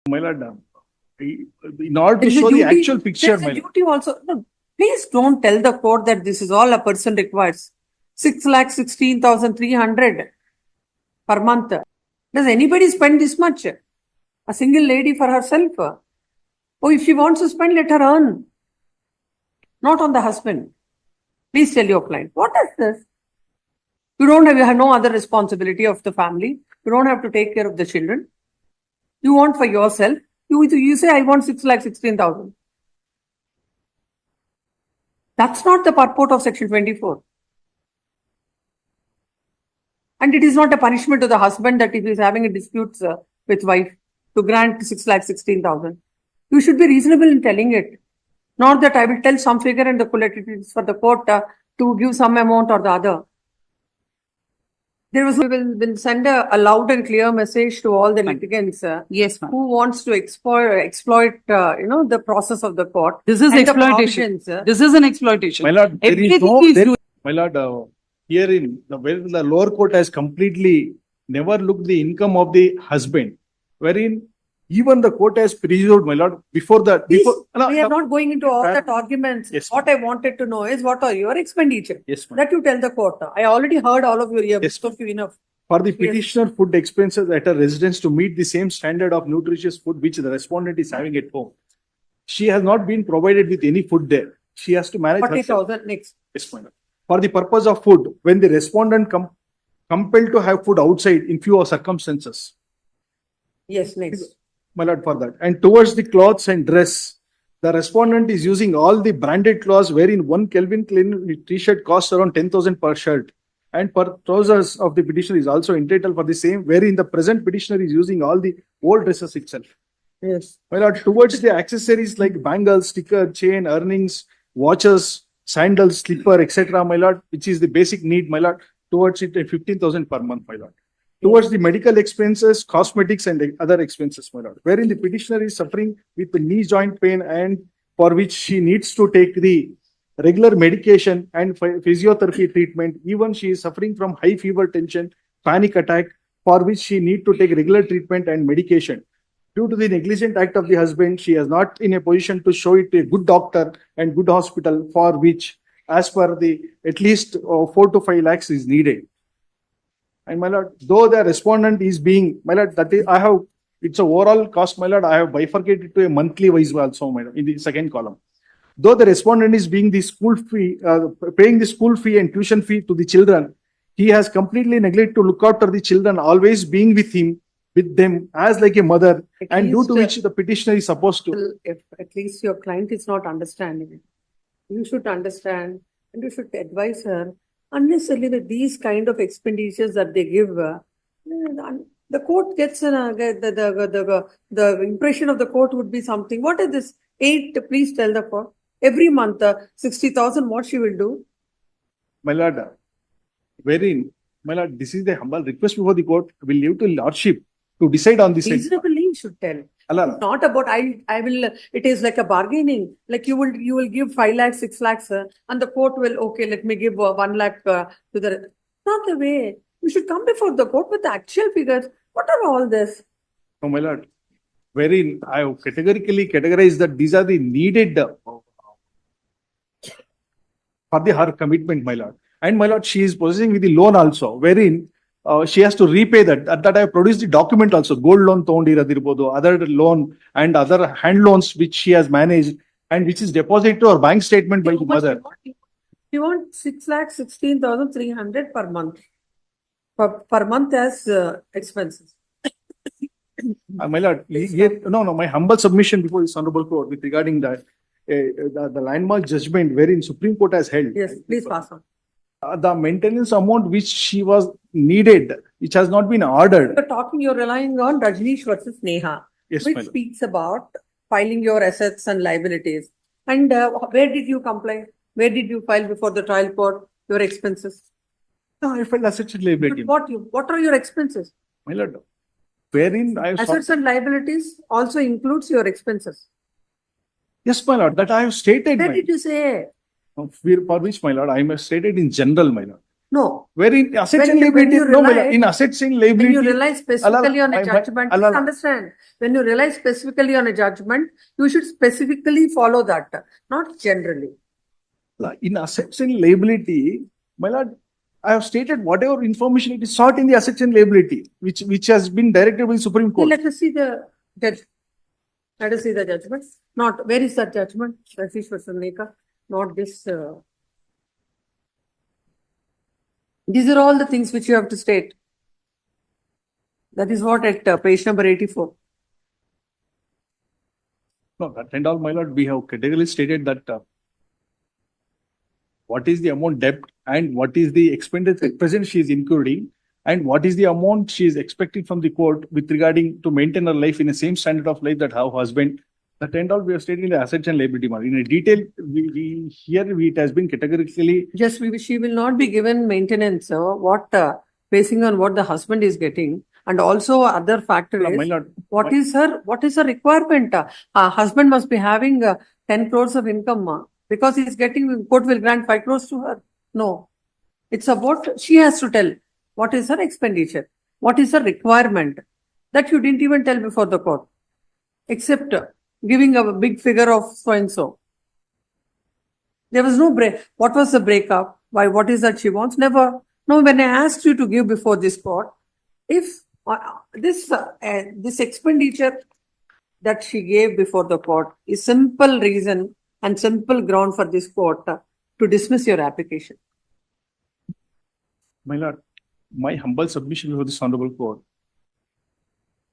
My lord, in order to show the actual picture, my duty also. No, please don't tell the court that this is all a person requires. 6,16,300 per month. Does anybody spend this much? A single lady for herself? Oh, if she wants to spend, let her earn. Not on the husband. Please tell your client. What is this? You have no other responsibility of the family. You don't have to take care of the children. You want for yourself. You say, I want 6,16,000. That's not the purport of Section 24. And it is not a punishment to the husband that if he is having a dispute with wife to grant 6,16,000. You should be reasonable in telling it. Not that I will tell some figure and it is for the court to give some amount or the other. We will send a loud and clear message to all the litigants. Yes, who wants to exploit the process of the court. This is exploitation. This is an exploitation. My lord, my lord, here where the lower court has completely never looked the income of the husband, wherein even the court has presumed, my lord, before that. We are not going into all that arguments. Yes, what I wanted to know is what are your expenditure? Yes, that you tell the court. I already heard all of your ears. Yes, of you enough. For the petitioner, food expenses at a residence to meet the same standard of nutritious food which the respondent is having at home. She has not been provided with any food there. She has to manage 40,000 next. Yes, my lord. For the purpose of food, when the respondent compelled to have food outside in few circumstances. Yes, next. My lord, for that. And towards the clothes and dress, the respondent is using all the branded clothes wherein one Calvin Klein t-shirt costs around 10,000 per shirt. And per trousers of the petitioner is also entitled for the same, wherein the present petitioner is using all the old dresses itself. Yes. My lord, towards the accessories like bangles, sticker, chain, earrings, watches, sandals, slipper, etc., my lord, which is the basic need, my lord, towards it 15,000 per month, my lord. Towards the medical expenses, cosmetics and other expenses, my lord, wherein the petitioner is suffering with the knee joint pain and for which she needs to take the regular medication and physiotherapy treatment. Even she is suffering from high fever, tension, panic attack, for which she need to take regular treatment and medication. Due to the negligent act of the husband, she is not in a position to show it to a good doctor and good hospital, for which, as per the at least 4 to 5 lakhs is needed. And my lord, though the respondent is being, my lord, that is, it's a overall cost, my lord, I have bifurcated to a monthly wise also, my lord, in the second column. Though the respondent is being the school fee, paying the school fee and tuition fee to the children, he has completely neglected to look after the children, always being with them as like a mother, and due to which the petitioner is supposed to. If at least your client is not understanding it, you should understand and you should advise her unnecessarily that these kind of expenditures that they give, the court gets the impression of the court would be something. What is this? 8, please tell the court. Every month, 60,000, what she will do? My lord, wherein, my lord, this is the humble request before the court. Will leave to lordship to decide on this. Reasonably, you should tell. Allah. Not about I will. It is like a bargaining. Like you will give 5 lakhs, 6 lakhs, and the court will let me give 1 lakh to the. Not the way. You should come before the court with the actual figures. What are all this? Oh, my lord, wherein I have categorically categorized that these are the needed for her commitment, my lord. And my lord, she is possessing with the loan also, wherein she has to repay that. At that I have produced the document also, gold loan other loan and other hand loans which she has managed and which is deposited to her bank statement by the mother. You want 6,16,300 per month. Per month as expenses. My lord, my humble submission before this honorable court with regarding that the landmark judgment wherein Supreme Court has held. Yes, please pass on. The maintenance amount which she was needed, which has not been ordered. You're relying on Rajneesh versus Neha, yes, which speaks about filing your assets and liabilities. And where did you comply? Where did you file before the trial court your expenses? No, I filed assets and liabilities. What are your expenses? My lord, wherein I have assets and liabilities also includes your expenses. Yes, my lord, that I have stated. Where did you say? For which, my lord, I have stated in general, my lord. No. Wherein assets When and you- when liability, you no, my lord, rely- in assets and When liability. you rely specifically on a judgment, Allah- please understand. When you rely specifically on a judgment, you should specifically follow that, not generally. In assets and liability, my lord, I have stated whatever information it is sought in the assets and liability, which has been directed by the Supreme Okay, Court. let us see the judge. Let us see the judgment. Not where is that judgment? Rashish Vasaneka. Not this. These are all the things which you have to state. That is what at page number 84. No, that and all, my lord, we have categorically stated that what is the amount debt and what is the expenditure at present she is incurring and what is the amount she is expecting from the court with regarding to maintain her life in the same standard of life that her husband. That and all we have stated in the assets and liability. In a detail, it has been categorically. Just she will not be given maintenance. Basing on what the husband is getting, and also other factor My is lord, what is her requirement? Husband must be having 10 crores of income because he's getting, court will grant 5 crores to her. No, it's about she has to tell what is her expenditure, what is her requirement that you didn't even tell before the court, except giving a big figure of so and so. There was no break. What was the breakup? Why? What is that she wants? Never. No, when I asked you to give before this court, if this expenditure that she gave before the court is simple reason and simple ground for this court to dismiss your application. my lord, my humble submission before this honorable court.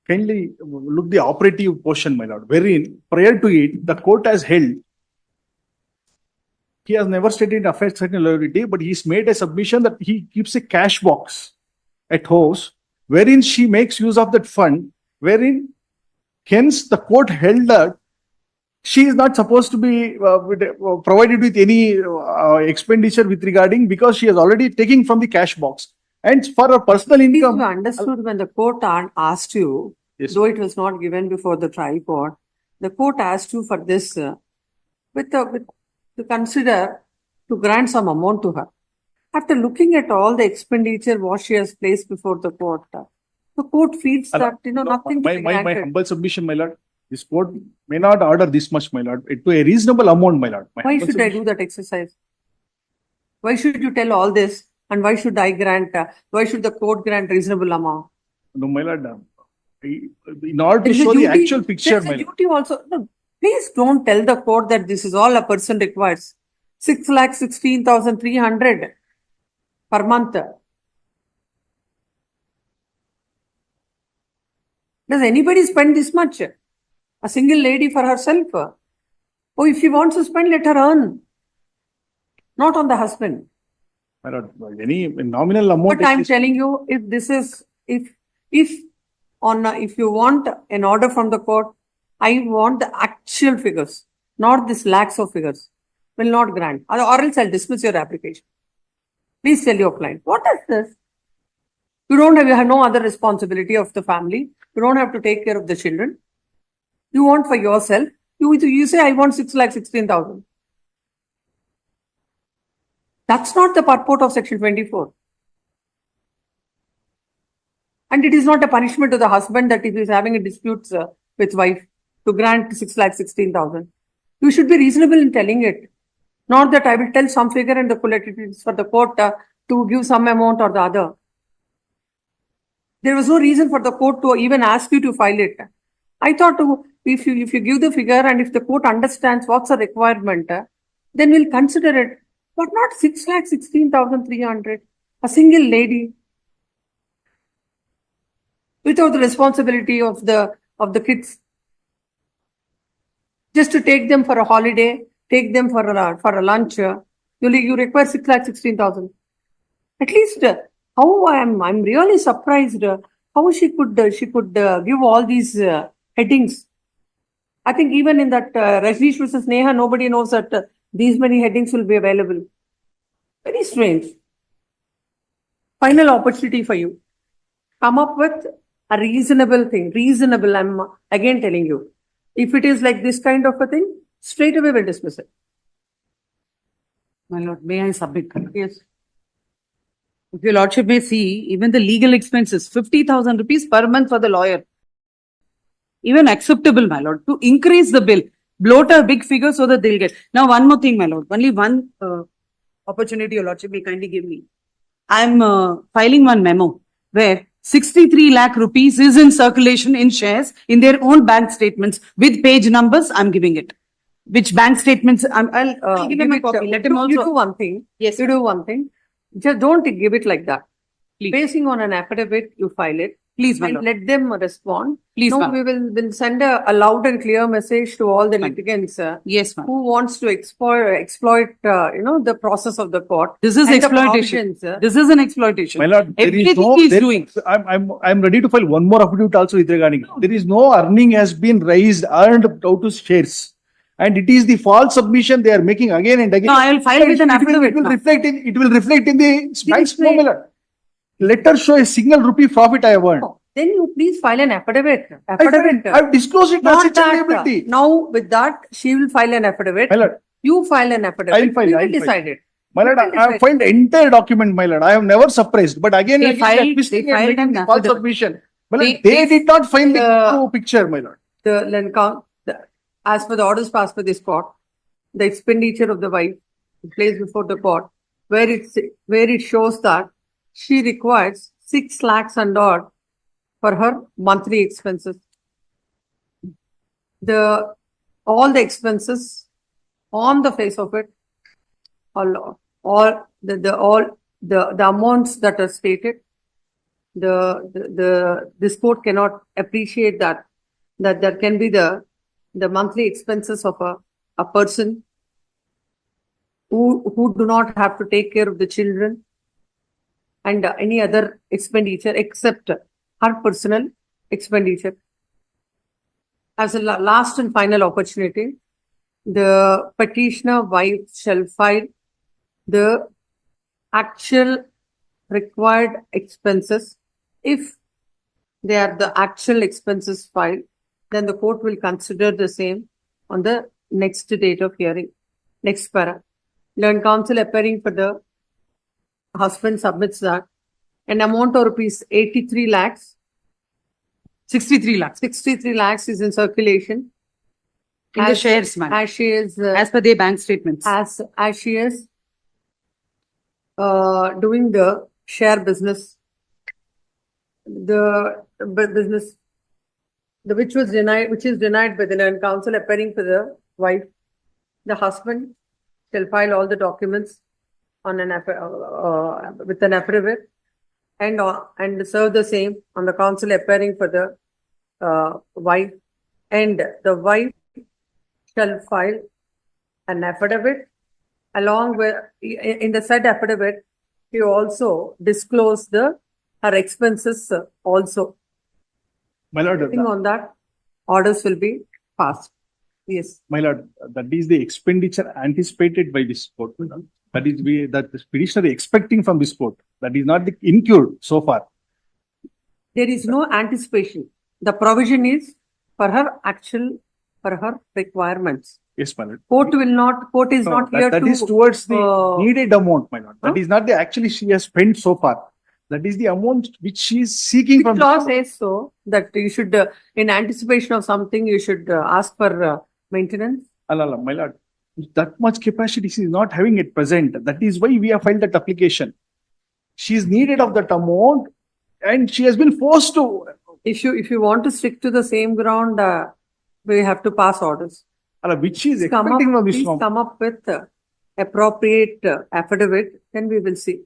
Kindly look the operative portion, my lord, wherein prior to it, the court has held. He has never stated affects certain liability, but he's made a submission that he keeps a cash box at house, wherein she makes use of that fund, wherein hence the court held that she is not supposed to be provided with any expenditure with regarding because she has already taken from the cash box and for her personal Please, income. you understood when the court asked you, Yes. though it was not given before the trial court, the court asked you for this to consider to grant some amount to her. After looking at all the expenditure what she has placed before the court feels that nothing to be my granted. humble submission, my lord, this court may not order this much, my lord, to a reasonable amount, my lord. Why should I do that exercise? Why should you tell all this? And why should I grant? Why should the court grant reasonable amount? No, my lord. In order to There is a show the duty- actual picture, there is a my lord. duty also. No, please don't tell the court that this is all a person requires. 6,16,300 per month. Does anybody spend this much? A single lady for herself? Oh, if she wants to spend, let her earn. Not on the husband. My lord, any nominal amount. But I'm telling you, if this is, if you want an order from the court, I want the actual figures, not this lakhs of figures. Will not grant, or else I'll dismiss your application. Please tell your client, what is this? You have no other responsibility of the family. You don't have to take care of the children. You want for yourself. You say, I want 6,16,000. That's not the purport of section 24. And it is not a punishment to the husband that if he is having a dispute with wife to grant 6,16,000. You should be reasonable in telling it. Not that I will tell some figure and it is for the court to give some amount or the other. There was no reason for the court to even ask you to file it. I thought if you give the figure and if the court understands what's the requirement, then we'll consider it. But not 6,16,300. A single lady without the responsibility of the kids. Just to take them for a holiday, take them for a lunch, you require 6,16,000. At least how I'm really surprised how she could give all these headings. I think even in that Rajneesh versus Neha, nobody knows that these many headings will be available. Very strange. Final opportunity for you. Come up with a reasonable thing. Reasonable, I'm again telling you. If it is like this kind of a thing, straight away we'll dismiss it. My lord, may I submit? Yes. If your lordship may see, even the legal expenses, 50,000 rupees per month for the lawyer. Even acceptable, my lord, to increase the bill, bloat a big figure so that they'll get. Now, one more thing, my lord, only one opportunity your lordship may kindly give me. I'm filing one memo where 63 lakh rupees is in circulation in shares in their own bank statements with page numbers. I'm giving it. Which bank statements? I'll give him a copy. Let him You do also. one thing. Yes, You ma'am. do one thing. Just don't give it like that. Please. Basing on an affidavit, you file it. Please, my And lord. let them respond. Please, No, ma'am. we will send a loud and clear message to all the Fine. litigants Yes, ma'am. who wants to exploit the process of the court. This is and the exploitation. provisions, This is an exploitation. My lord, there is Everything no. he is there- doing. I'm ready to file one more affidavit also with regarding. There is no earning has been earned out to shares, and it is the false submission they are making again and again. No, I will file with an affidavit. It will now. reflect in. It will reflect in the bank's reflect. my lord. Let her show a single rupee profit I have earned. Oh, then you please file an affidavit. I've disclosed it as Not a that. liability. Now, with that, she will file an affidavit. My lord, You file an affidavit. I'll file, We will I'll file. decide it. my lord, We will I have decide. filed the entire document, my lord. I have never suppressed, but again, They and again, filed- they are twisting they and filed making an the false affidavit. submission. My lord, They- they they- did not find the Uh, true picture, my lord. As per the orders passed by this court, the expenditure of the wife placed before the court, where it shows that she requires 6 lakhs and odd for her monthly expenses. All the expenses on the face of it, all the amounts that are stated, this court cannot appreciate that there can be the monthly expenses of a person who do not have to take care of the children and any other expenditure except her personal expenditure. As a last and final opportunity, the petitioner wife shall file the actual required expenses. If they are the actual expenses filed, then the court will consider the same on the next date of hearing. Next para. Learned counsel appearing for the husband submits that an amount of rupees 83 lakhs, 63 lakhs 63 lakhs is in circulation. in the shares, ma'am. As she is, As per their bank statements. as she is doing the share business, which is denied by the learned counsel appearing for the wife. The husband shall file all the documents on with an affidavit and serve the same on the counsel appearing for the wife, and the wife shall file an affidavit along with in the said affidavit. He also disclose her expenses also. My lord, Depending on that, orders will be passed. Yes. my lord, that is the expenditure anticipated by this court. My lord. That is that the petitioner is expecting from this court. That is not the incurred so far. There is no anticipation. The provision is for her requirements. Yes, my lord. Court is No, not here that to. is towards the needed amount, my lord. That Huh? is not the actually she has spent so far. That is the amount which she is seeking Which from. law says so that you should, in anticipation of something, you should ask for maintenance. Allah, my lord, that much capacity she is not having at present. That is why we have filed that application. She is needed of that amount, and she has been forced to. If you want to stick to the same ground, we have to pass orders. Allah, which she is Please expecting from this please form. come up with appropriate affidavit, then we will see.